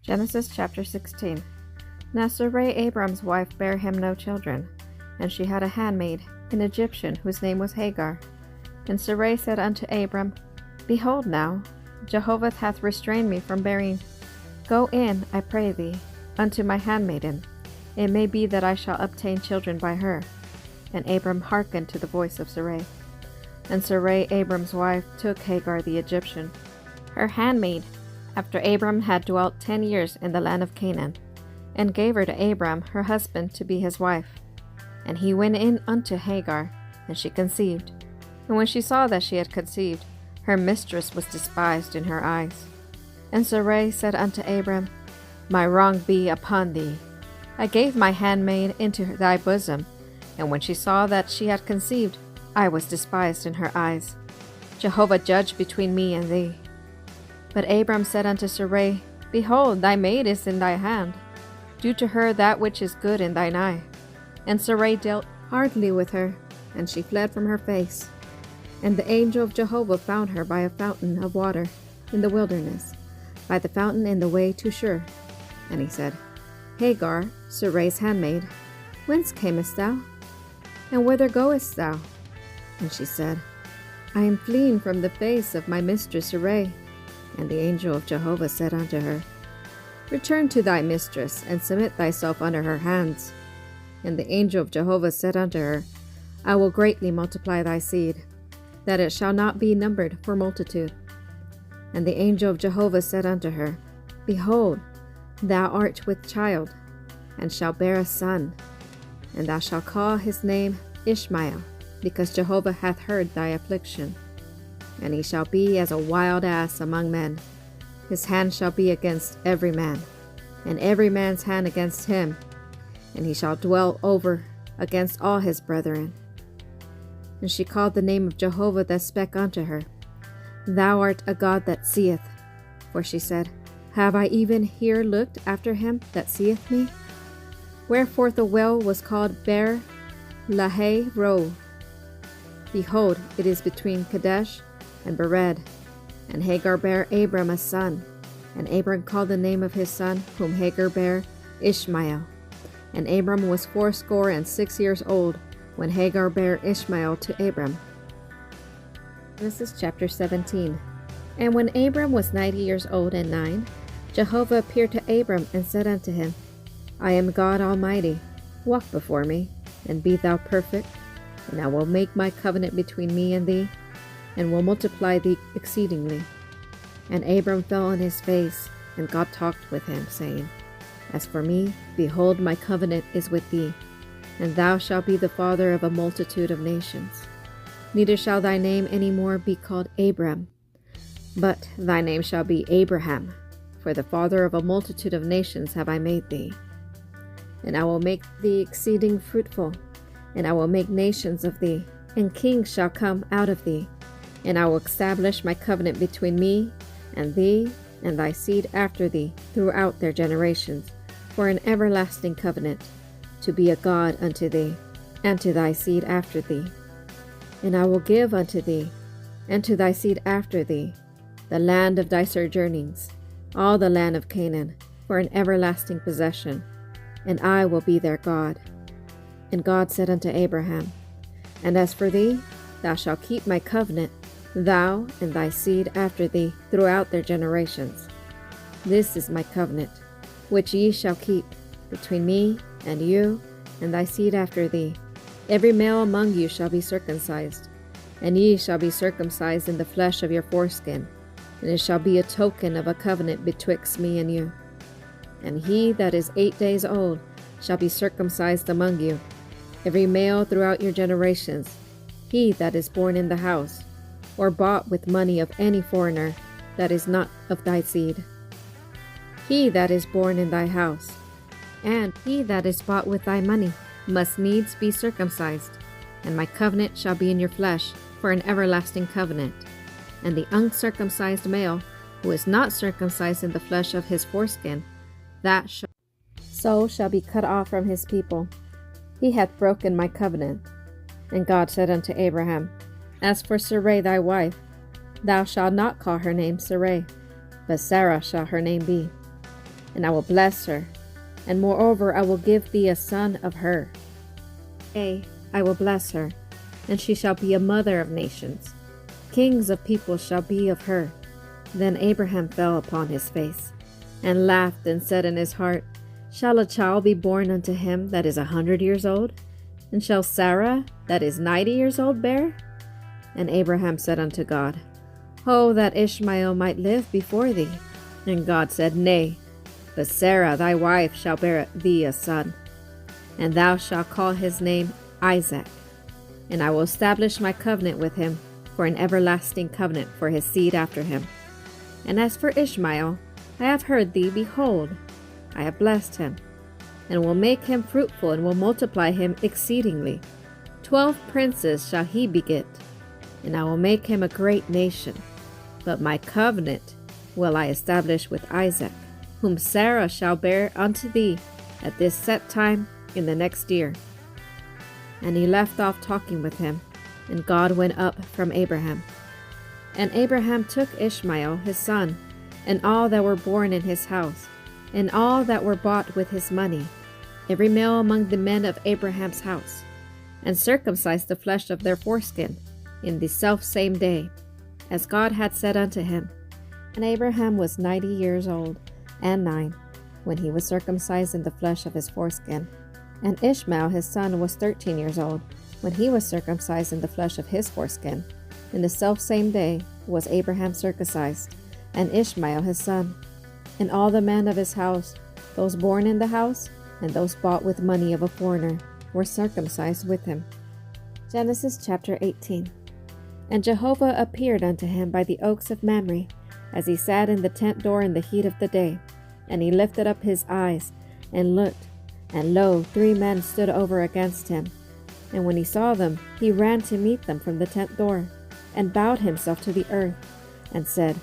Genesis chapter 16. Now Sarai Abram's wife bare him no children, and she had a handmaid, an Egyptian, whose name was Hagar. And Sarai said unto Abram, Behold now, Jehovah hath restrained me from bearing. Go in, I pray thee, unto my handmaiden. It may be that I shall obtain children by her. And Abram hearkened to the voice of Sarai. And Sarai Abram's wife took Hagar the Egyptian, her handmaid, after Abram had dwelt 10 years in the land of Canaan, and gave her to Abram her husband to be his wife. And he went in unto Hagar, and she conceived. And when she saw that she had conceived, her mistress was despised in her eyes. And Sarai said unto Abram, My wrong be upon thee. I gave my handmaid into thy bosom, and when she saw that she had conceived, I was despised in her eyes. Jehovah judge between me and thee. But Abram said unto Sarai, Behold, thy maid is in thy hand. Do to her that which is good in thine eye. And Sarai dealt hardly with her, and she fled from her face. And the angel of Jehovah found her by a fountain of water in the wilderness, by the fountain in the way to Shur. And he said, Hagar, Sarai's handmaid, whence camest thou? And whither goest thou? And she said, I am fleeing from the face of my mistress Sarai. And the angel of Jehovah said unto her, Return to thy mistress, and submit thyself under her hands. And the angel of Jehovah said unto her, I will greatly multiply thy seed, that it shall not be numbered for multitude. And the angel of Jehovah said unto her, Behold, thou art with child, and shalt bear a son, and thou shalt call his name Ishmael, because Jehovah hath heard thy affliction. And he shall be as a wild ass among men. His hand shall be against every man, and every man's hand against him. And he shall dwell over against all his brethren. And she called the name of Jehovah that spake unto her, Thou art a God that seeth. For she said, Have I even here looked after him that seeth me? Wherefore the well was called Ber Lahai Roi. Behold, it is between Kadesh and Bered. And Hagar bare Abram a son, and Abram called the name of his son, whom Hagar bare, Ishmael. And Abram was 86 years old, when Hagar bare Ishmael to Abram. Genesis chapter 17. And when Abram was 90 years old and 9, Jehovah appeared to Abram and said unto him, I am God Almighty. Walk before me, and be thou perfect, and I will make my covenant between me and thee, and will multiply thee exceedingly. And Abram fell on his face, and God talked with him, saying, As for me, behold, my covenant is with thee, and thou shalt be the father of a multitude of nations. Neither shall thy name any more be called Abram, but thy name shall be Abraham, for the father of a multitude of nations have I made thee. And I will make thee exceeding fruitful, and I will make nations of thee, and kings shall come out of thee. And I will establish my covenant between me and thee and thy seed after thee throughout their generations, for an everlasting covenant, to be a God unto thee, and to thy seed after thee. And I will give unto thee, and to thy seed after thee, the land of thy sojournings, all the land of Canaan, for an everlasting possession, and I will be their God. And God said unto Abraham, And as for thee, thou shalt keep my covenant, thou and thy seed after thee throughout their generations. This is my covenant, which ye shall keep between me and you and thy seed after thee. Every male among you shall be circumcised, and ye shall be circumcised in the flesh of your foreskin, and it shall be a token of a covenant betwixt me and you. And he that is 8 days old shall be circumcised among you, every male throughout your generations, he that is born in the house, or bought with money of any foreigner that is not of thy seed. He that is born in thy house, and he that is bought with thy money, must needs be circumcised, and my covenant shall be in your flesh for an everlasting covenant. And the uncircumcised male, who is not circumcised in the flesh of his foreskin, so shall be cut off from his people. He hath broken my covenant. And God said unto Abraham, As for Sarai thy wife, thou shalt not call her name Sarai, but Sarah shall her name be. and I will bless her, and moreover I will give thee a son of her. Yea, I will bless her, and she shall be a mother of nations. Kings of peoples shall be of her. Then Abraham fell upon his face, and laughed, and said in his heart, Shall a child be born unto him that is 100 years old? And shall Sarah, that is 90 years old, bear? And Abraham said unto God, Oh, that Ishmael might live before thee. And God said, Nay, but Sarah thy wife shall bear thee a son, and thou shalt call his name Isaac. And I will establish my covenant with him for an everlasting covenant for his seed after him. And as for Ishmael, I have heard thee, behold, I have blessed him, and will make him fruitful, and will multiply him exceedingly. 12 princes shall he beget, and I will make him a great nation. But my covenant will I establish with Isaac, whom Sarah shall bear unto thee at this set time in the next year. And he left off talking with him, and God went up from Abraham. And Abraham took Ishmael his son, and all that were born in his house, and all that were bought with his money, every male among the men of Abraham's house, and circumcised the flesh of their foreskin in the selfsame day, as God had said unto him. And Abraham was 90 years old, and 9, when he was circumcised in the flesh of his foreskin. And Ishmael his son was 13 years old, when he was circumcised in the flesh of his foreskin. In the selfsame day was Abraham circumcised, and Ishmael his son. And all the men of his house, those born in the house, and those bought with money of a foreigner, were circumcised with him. Genesis chapter 18. And Jehovah appeared unto him by the oaks of Mamre, as he sat in the tent door in the heat of the day. And he lifted up his eyes, and looked, and lo, 3 men stood over against him. And when he saw them, he ran to meet them from the tent door, and bowed himself to the earth, and said,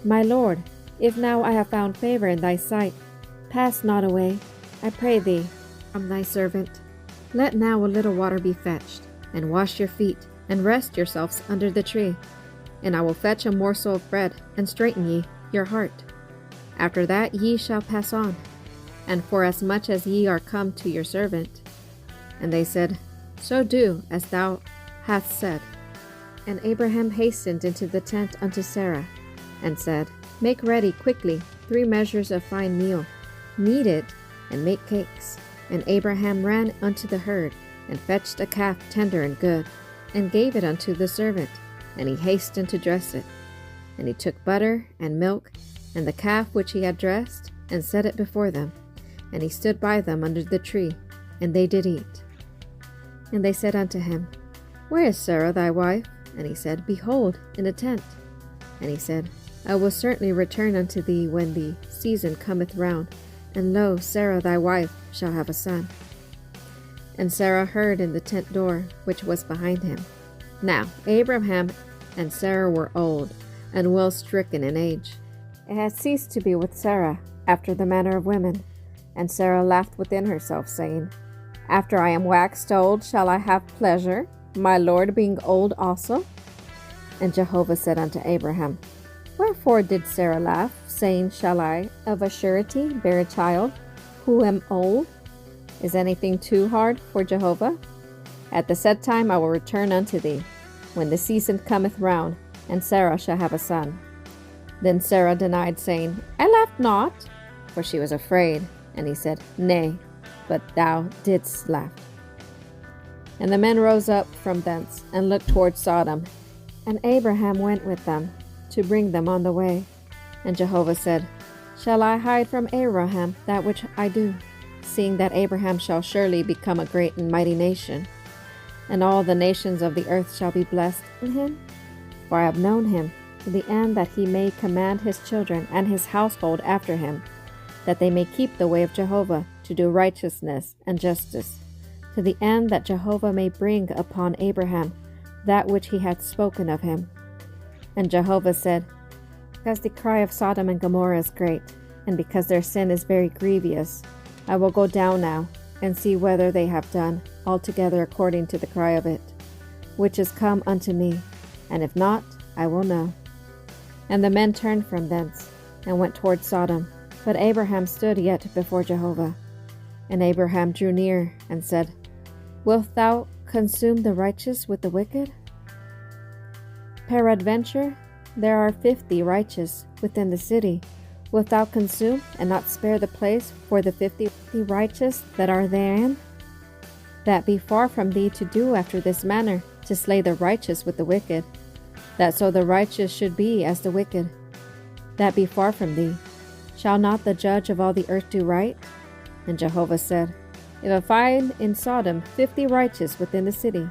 My Lord, if now I have found favor in thy sight, pass not away, I pray thee, from thy servant. Let now a little water be fetched, and wash your feet, and rest yourselves under the tree. And I will fetch a morsel of bread, and straighten ye your heart. After that ye shall pass on, and forasmuch as ye are come to your servant. And they said, So do as thou hast said. And Abraham hastened into the tent unto Sarah, and said, Make ready quickly 3 measures of fine meal, knead it, and make cakes. And Abraham ran unto the herd, and fetched a calf tender and good, and gave it unto the servant, and he hastened to dress it. And he took butter and milk, and the calf which he had dressed, and set it before them. And he stood by them under the tree, and they did eat. And they said unto him, Where is Sarah thy wife? And he said, Behold, in a tent. And he said, I will certainly return unto thee when the season cometh round, and lo, Sarah thy wife shall have a son. And Sarah heard in the tent door which was behind him. Now Abraham and Sarah were old, and well stricken in age. It had ceased to be with Sarah after the manner of women. And Sarah laughed within herself, saying, After I am waxed old, shall I have pleasure, my Lord being old also? And Jehovah said unto Abraham, Wherefore did Sarah laugh, saying, Shall I of a surety bear a child, who am old? Is anything too hard for Jehovah? At the set time I will return unto thee, when the season cometh round, and Sarah shall have a son. Then Sarah denied, saying, I laughed not, for she was afraid. And he said, Nay, but thou didst laugh. And the men rose up from thence, and looked toward Sodom. And Abraham went with them, to bring them on the way. And Jehovah said, Shall I hide from Abraham that which I do, seeing that Abraham shall surely become a great and mighty nation, and all the nations of the earth shall be blessed in him? For I have known him, to the end that he may command his children and his household after him, that they may keep the way of Jehovah, to do righteousness and justice, to the end that Jehovah may bring upon Abraham that which he had spoken of him. And Jehovah said, Because the cry of Sodom and Gomorrah is great, and because their sin is very grievous, I will go down now, and see whether they have done altogether according to the cry of it, which is come unto me, and if not, I will know. And the men turned from thence, and went toward Sodom, But Abraham stood yet before Jehovah. And Abraham drew near and said, Wilt thou consume the righteous with the wicked? Peradventure, there are 50 righteous within the city. Wilt thou consume and not spare the place for the 50 righteous that are therein? That be far from thee to do after this manner, to slay the righteous with the wicked, that so the righteous should be as the wicked. That be far from thee. Shall not the judge of all the earth do right? And Jehovah said, If I find in Sodom 50 righteous within the city,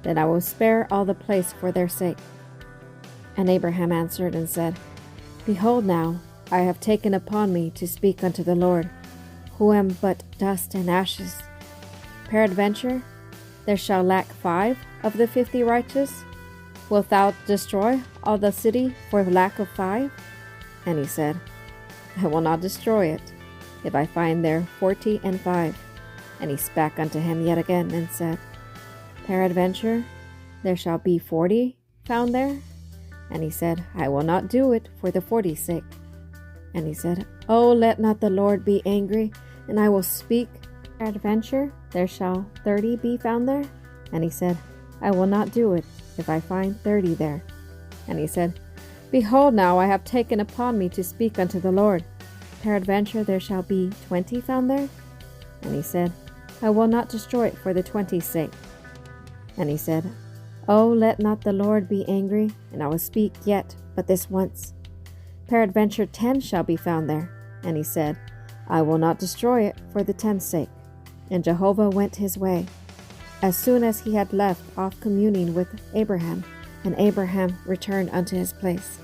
then I will spare all the place for their sake. And Abraham answered and said, Behold now, I have taken upon me to speak unto the Lord, who am but dust and ashes. Peradventure, there shall lack 5 of the 50 righteous. Wilt thou destroy all the city for lack of 5? And he said, I will not destroy it, if I find there 45. And he spake unto him yet again, and said, Peradventure, there shall be 40 found there? And he said, I will not do it for the 40's sake. And he said, Oh, let not the Lord be angry, and I will speak. Peradventure, there shall 30 be found there? And he said, I will not do it, if I find 30 there. And he said, Behold now, I have taken upon me to speak unto the Lord. Peradventure, there shall be 20 found there? And he said, I will not destroy it for the 20's sake. And he said, Oh, let not the Lord be angry, and I will speak yet but this once. Peradventure 10 shall be found there. And he said, I will not destroy it for the 10's sake. And Jehovah went his way, as soon as he had left off communing with Abraham, and Abraham returned unto his place.